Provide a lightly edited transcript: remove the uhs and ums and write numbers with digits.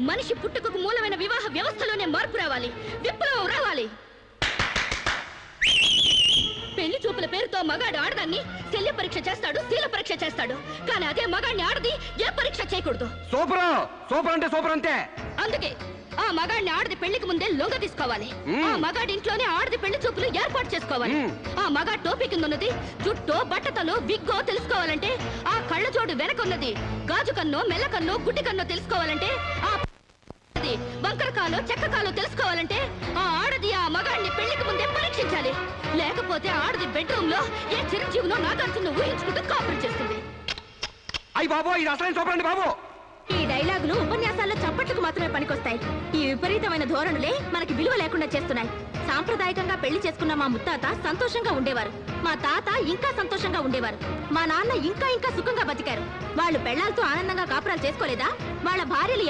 మనిషి పుట్టుకకు మూలమైన వివాహ వ్యవస్థలోనే మార్పు రావాలి, విప్లవం రావాలి. పెళ్లి చూపుల పేరుతో మగాడు ఆడదాన్ని శల్య పరీక్ష చేస్తాడు, శీల పరీక్ష చేస్తాడు. కానీ అదే మగాడిని ఆడది ఏ పరీక్ష చేయకూడదు. సూపర్ సూపర్ అంటే సూపర్ అంతే. అందుకే ఆ మగాడిని ఆడది పెళ్లికి ముందే లొంగ తీసుకోవాలి. ఆ మగాడి ఇంట్లోనే ఆడది పెళ్లి చూపులు ఏర్పాటు చేసుకోవాలి. ఆ మగాడి టోపీ కింద ఉన్నది జుట్టో బట్టతలో విగ్గో తెలుసుకోవాలంటే, ఆ కళ్ళ జోడు వెనకున్నది గాజు కన్నో మెల్లకన్నో గుడ్డి కన్నో తెలుసుకోవాలంటే, ఆ వంకరకాలో చెక్కకాలో తెలుసుకోవాలంటే ఆ ఆడది ఆ మగాడిని పెళ్లికి ముందే పరీక్షించాలి. లేకపోతే ఆడది బెడ్రూమ్ లో ఏ చిరంజీవినో నాగార్జున ఊహించుకుంటూ కాపురం చేస్తుంది. అయ్యి బాబు, ఇది అసలైన సూపర్ అండి బాబు. ఈ డైలాగులు ఉపన్యాసాల్లో చప్పట్లకు మాత్రమే పనికొస్తాయి. ఈ విపరీతమైన ధోరణులే మనకి విలువ లేకుండా చేస్తున్నాయి. సాంప్రదాయకంగా పెళ్లి చేసుకున్న మా ముత్తాత సంతోషంగా ఉండేవారు, మా తాత ఇంకా సంతోషంగా ఉండేవారు, మా నాన్న ఇంకా ఇంకా సుఖంగా బతికారు. వాళ్ళు పెళ్లాలతో ఆనందంగా కాపురాలు చేసుకోలేదా? వాళ్ళ భార్యలు